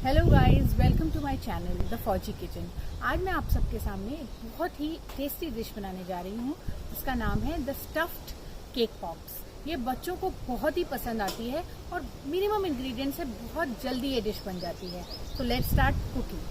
Hello guys, welcome to my channel the Fauji kitchen. आज मैं आप सबके सामने एक बहुत ही टेस्टी डिश बनाने जा रही हूँ जिसका नाम है द स्टफ्ड केक पॉप्स। ये बच्चों को बहुत ही पसंद आती है और मिनिमम इंग्रेडिएंट से बहुत जल्दी ये डिश बन जाती है। तो लेट्स स्टार्ट कुकिंग।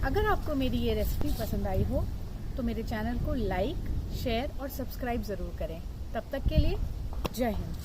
अगर आपको मेरी ये रेसिपी पसंद आई हो तो मेरे चैनल को लाइक, शेयर और सब्सक्राइब ज़रूर करें। तब तक के लिए जय हिंद।